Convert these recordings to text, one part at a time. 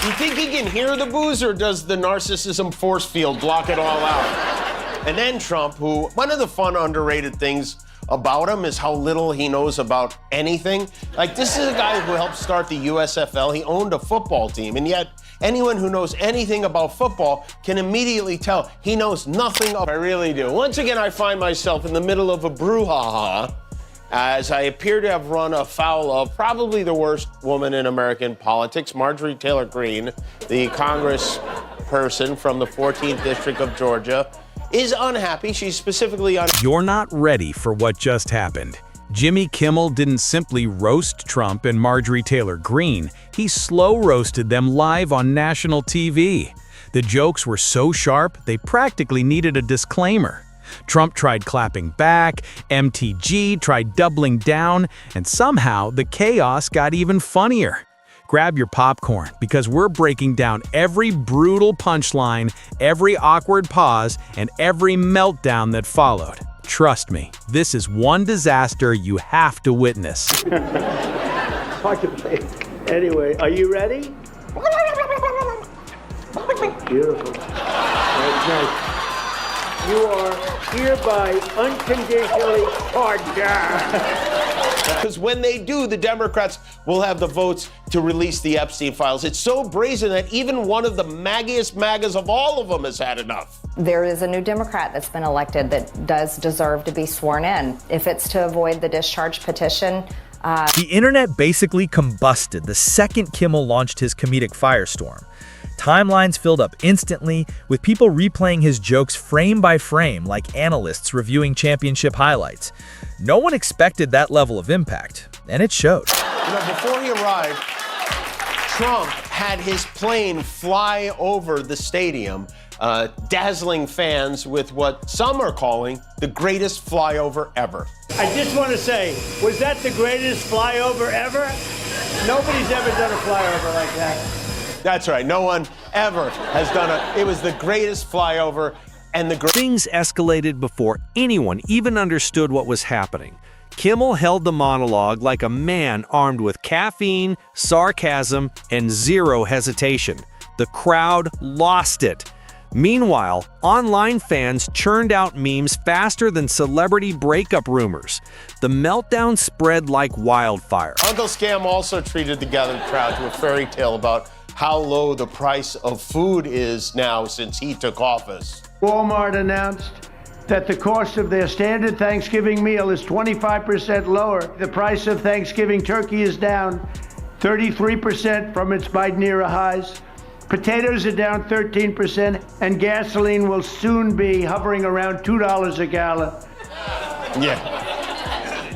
You think he can hear the boos, or does the narcissism force field block it all out? And then Trump, who, one of the fun, underrated things about him is how little he knows about anything. Like, this is a guy who helped start the USFL. He owned a football team, and yet anyone who knows anything about football can immediately tell he knows nothing. I really do. Once again, I find myself in the middle of a brouhaha as I appear to have run afoul of probably the worst woman in American politics, Marjorie Taylor Greene, the congressperson from the 14th District of Georgia, is unhappy. She's specifically You're not ready for what just happened. Jimmy Kimmel didn't simply roast Trump and Marjorie Taylor Greene, he slow roasted them live on national TV. The jokes were so sharp, they practically needed a disclaimer. Trump tried clapping back, MTG tried doubling down, and somehow the chaos got even funnier. Grab your popcorn, because we're breaking down every brutal punchline, every awkward pause, and every meltdown that followed. Trust me, this is one disaster you have to witness. Hard to believe. Anyway, are you ready? Beautiful. That's nice. You are hereby unconditionally pardoned. Because when they do, the Democrats will have the votes to release the Epstein files. It's so brazen that even one of the maggiest MAGAs of all of them has had enough. There is a new Democrat that's been elected that does deserve to be sworn in. If it's to avoid the discharge petition. The internet basically combusted the second Kimmel launched his comedic firestorm. Timelines filled up instantly, with people replaying his jokes frame by frame like analysts reviewing championship highlights. No one expected that level of impact, and it showed. You know, before he arrived, Trump had his plane fly over the stadium, dazzling fans with what some are calling the greatest flyover ever. I just want to say, was that the greatest flyover ever? Nobody's ever done a flyover like that. That's right. No one ever has done it. It was the greatest flyover, and Things escalated before anyone even understood what was happening. Kimmel held the monologue like a man armed with caffeine, sarcasm, and zero hesitation. The crowd lost it. Meanwhile, online fans churned out memes faster than celebrity breakup rumors. The meltdown spread like wildfire. Uncle Scam also treated the gathered crowd to a fairy tale about how low the price of food is now since he took office. Walmart announced that the cost of their standard Thanksgiving meal is 25% lower. The price of Thanksgiving turkey is down 33% from its Biden-era highs. Potatoes are down 13%, and gasoline will soon be hovering around $2 a gallon. Yeah.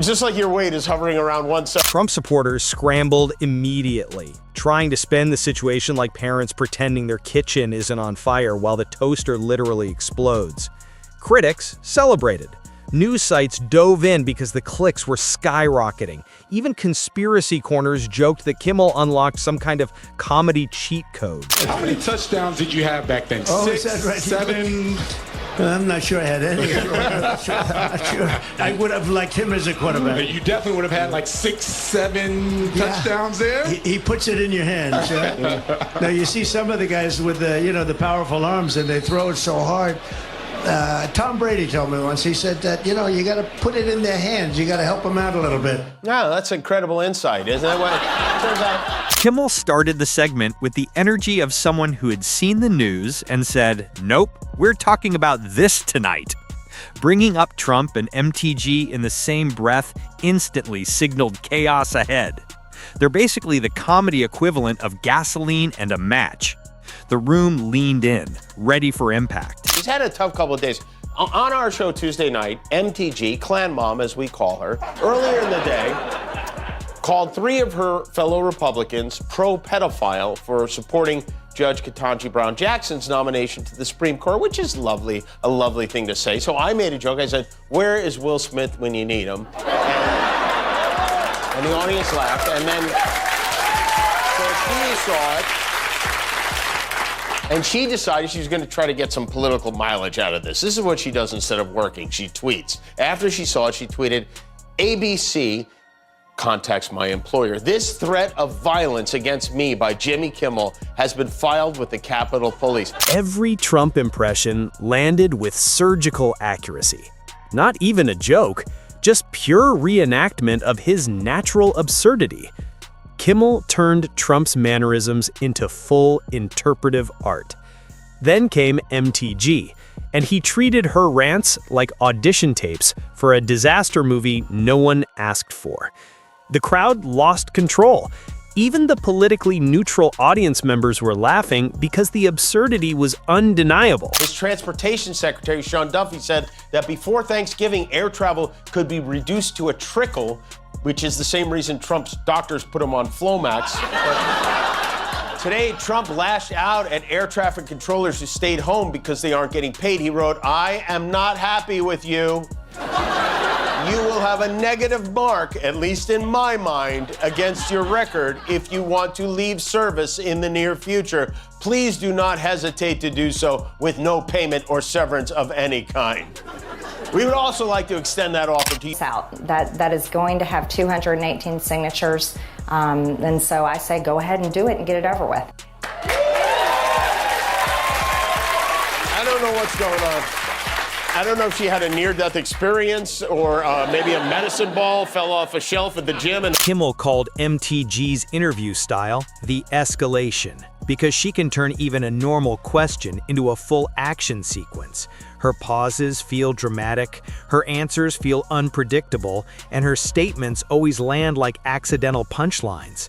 Just like your weight is hovering around 1 cent. Trump supporters scrambled immediately, trying to spin the situation like parents pretending their kitchen isn't on fire while the toaster literally explodes. Critics celebrated. News sites dove in because the clicks were skyrocketing. Even conspiracy corners joked that Kimmel unlocked some kind of comedy cheat code. How many touchdowns did you have back then? Oh, 6, is that right? 7? I'm not sure I had any. I'm not sure. I would have liked him as a quarterback. You definitely would have had like 6, 7 touchdowns there. He puts it in your hands. Now you see some of the guys with the powerful arms, and they throw it so hard. Tom Brady told me once, he said that, you got to put it in their hands. You got to help them out a little bit. Yeah, that's incredible insight, isn't it? Well, it turns out. Kimmel started the segment with the energy of someone who had seen the news and said, "Nope, we're talking about this tonight." Bringing up Trump and MTG in the same breath instantly signaled chaos ahead. They're basically the comedy equivalent of gasoline and a match. The room leaned in, ready for impact. She's had a tough couple of days. On our show Tuesday night, MTG, Clan Mom as we call her, earlier in the day, called 3 of her fellow Republicans pro-pedophile for supporting Judge Ketanji Brown Jackson's nomination to the Supreme Court, which is lovely, a lovely thing to say. So I made a joke. I said, "Where is Will Smith when you need him?" And the audience laughed. And then so she saw it. And she decided she was going to try to get some political mileage out of this. This is what she does instead of working. She tweets. After she saw it, she tweeted, ABC, contacts my employer. This threat of violence against me by Jimmy Kimmel has been filed with the Capitol Police. Every Trump impression landed with surgical accuracy. Not even a joke, just pure reenactment of his natural absurdity. Kimmel turned Trump's mannerisms into full interpretive art. Then came MTG, and he treated her rants like audition tapes for a disaster movie no one asked for. The crowd lost control. Even the politically neutral audience members were laughing because the absurdity was undeniable. His transportation secretary, Sean Duffy, said that before Thanksgiving, air travel could be reduced to a trickle, which is the same reason Trump's doctors put him on Flomax. Today, Trump lashed out at air traffic controllers who stayed home because they aren't getting paid. He wrote, "I am not happy with you. You will have a negative mark, at least in my mind, against your record if you want to leave service in the near future. Please do not hesitate to do so with no payment or severance of any kind." We would also like to extend that offer to you. That is going to have 218 signatures, and so I say go ahead and do it and get it over with. I don't know what's going on. I don't know if she had a near-death experience or maybe a medicine ball fell off a shelf at the gym. And Kimmel called MTG's interview style the escalation because she can turn even a normal question into a full action sequence. Her pauses feel dramatic, her answers feel unpredictable, and her statements always land like accidental punchlines.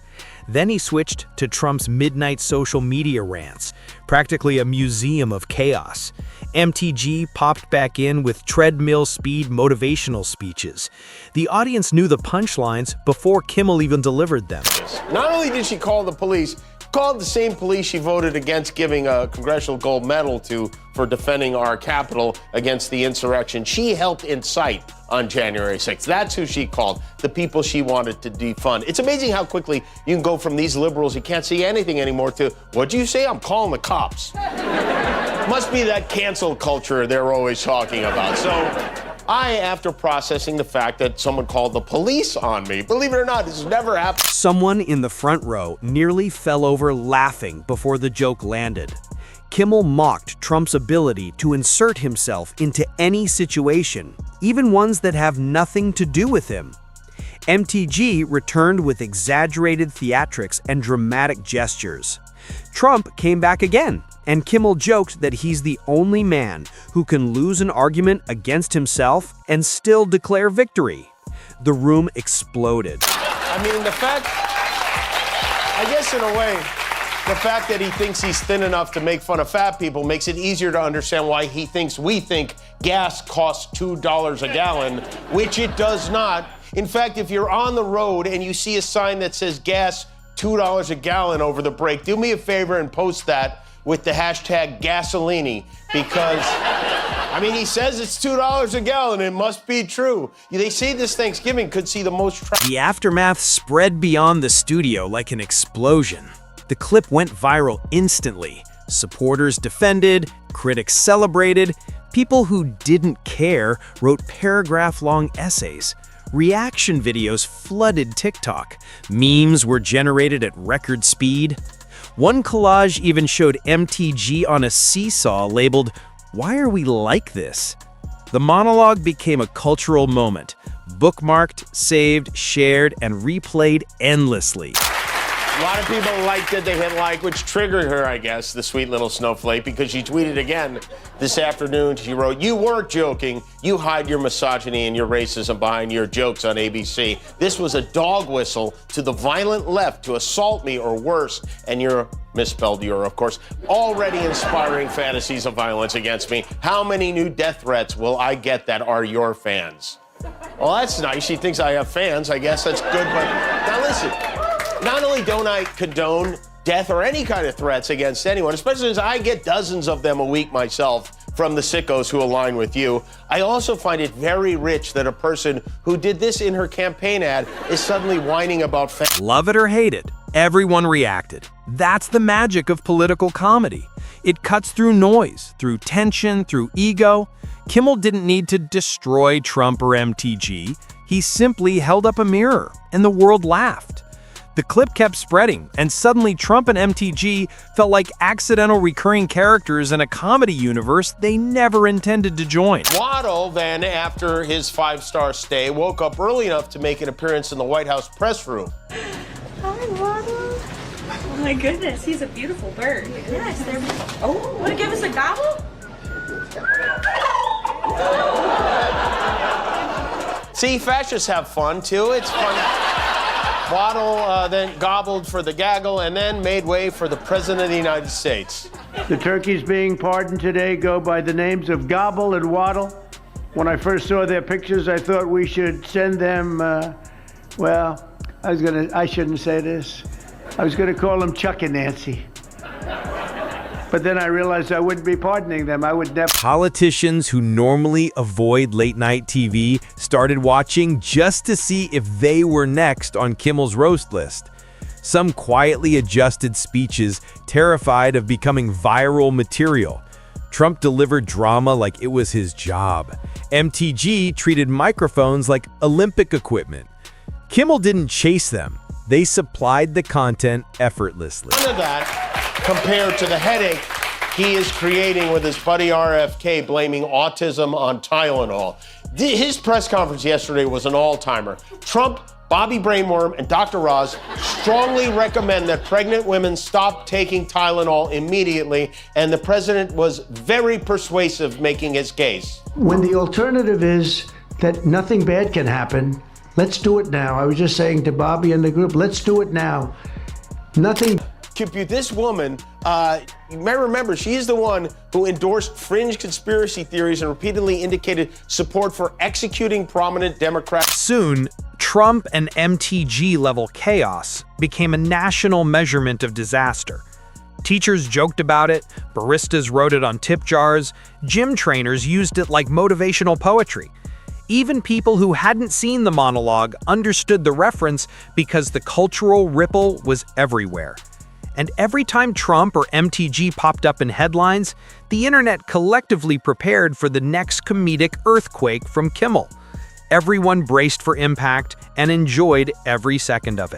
Then he switched to Trump's midnight social media rants, practically a museum of chaos. MTG popped back in with treadmill speed motivational speeches. The audience knew the punchlines before Kimmel even delivered them. not only did she call the police, called the same police she voted against giving a Congressional Gold Medal to for defending our Capitol against the insurrection she helped incite on January 6th. That's who she called, the people she wanted to defund. It's amazing how quickly you can go from these liberals who can't see anything anymore to, what'd you say? I'm calling the cops. Must be that cancel culture they're always talking about. So after processing the fact that someone called the police on me, believe it or not, this has never happened. Someone in the front row nearly fell over laughing before the joke landed. Kimmel mocked Trump's ability to insert himself into any situation, even ones that have nothing to do with him. MTG returned with exaggerated theatrics and dramatic gestures. Trump came back again, and Kimmel joked that he's the only man who can lose an argument against himself and still declare victory. The room exploded. I mean, I guess in a way, the fact that he thinks he's thin enough to make fun of fat people makes it easier to understand why we think gas costs $2 a gallon, which it does not. In fact, if you're on the road and you see a sign that says gas $2 a gallon over the break, do me a favor and post that with the hashtag Gasolini, because, I mean, he says it's $2 a gallon. It must be true. They say this Thanksgiving could see the most... The aftermath spread beyond the studio like an explosion. The clip went viral instantly. Supporters defended, critics celebrated, people who didn't care wrote paragraph-long essays. Reaction videos flooded TikTok. Memes were generated at record speed. One collage even showed MTG on a seesaw labeled, "Why are we like this?" The monologue became a cultural moment, bookmarked, saved, shared, and replayed endlessly. A lot of people liked it. They hit like, which triggered her, I guess, the sweet little snowflake, because she tweeted again this afternoon. She wrote, "You weren't joking. You hide your misogyny and your racism behind your jokes on ABC. This was a dog whistle to the violent left to assault me or worse, and you're," misspelled "you're," of course, "already inspiring fantasies of violence against me. How many new death threats will I get that are your fans?" Well, that's nice. She thinks I have fans. I guess that's good, but now listen. Not only don't I condone death or any kind of threats against anyone, especially as I get dozens of them a week myself from the sickos who align with you, I also find it very rich that a person who did this in her campaign ad is suddenly whining about... Love it or hate it, everyone reacted. That's the magic of political comedy. It cuts through noise, through tension, through ego. Kimmel didn't need to destroy Trump or MTG. He simply held up a mirror, and the world laughed. The clip kept spreading, and suddenly Trump and MTG felt like accidental recurring characters in a comedy universe they never intended to join. Waddle then, after his 5-star stay, woke up early enough to make an appearance in the White House press room. Hi, Waddle. Oh my goodness, he's a beautiful bird. Yes, they're. Oh, want to give us a gobble? See, fascists have fun too. It's fun. Waddle then gobbled for the gaggle and then made way for the President of the United States. The turkeys being pardoned today go by the names of Gobble and Waddle. When I first saw their pictures, I thought we should send them, well, I shouldn't say this. I was gonna call them Chuck and Nancy. But then I realized I wouldn't be pardoning them. I would never. Politicians who normally avoid late-night TV started watching just to see if they were next on Kimmel's roast list. Some quietly adjusted speeches, terrified of becoming viral material. Trump delivered drama like it was his job. MTG treated microphones like Olympic equipment. Kimmel didn't chase them. They supplied the content effortlessly. None of that compared to the headache he is creating with his buddy RFK blaming autism on Tylenol. His press conference yesterday was an all-timer. Trump, Bobby Brainworm, and Dr. Roz strongly recommend that pregnant women stop taking Tylenol immediately, and the president was very persuasive making his case. When the alternative is that nothing bad can happen, let's do it now. I was just saying to Bobby and the group, let's do it now. Nothing. This woman, you may remember, she's the one who endorsed fringe conspiracy theories and repeatedly indicated support for executing prominent Democrats. Soon, Trump and MTG-level chaos became a national measurement of disaster. Teachers joked about it, baristas wrote it on tip jars, gym trainers used it like motivational poetry. Even people who hadn't seen the monologue understood the reference because the cultural ripple was everywhere. And every time Trump or MTG popped up in headlines, the internet collectively prepared for the next comedic earthquake from Kimmel. Everyone braced for impact and enjoyed every second of it.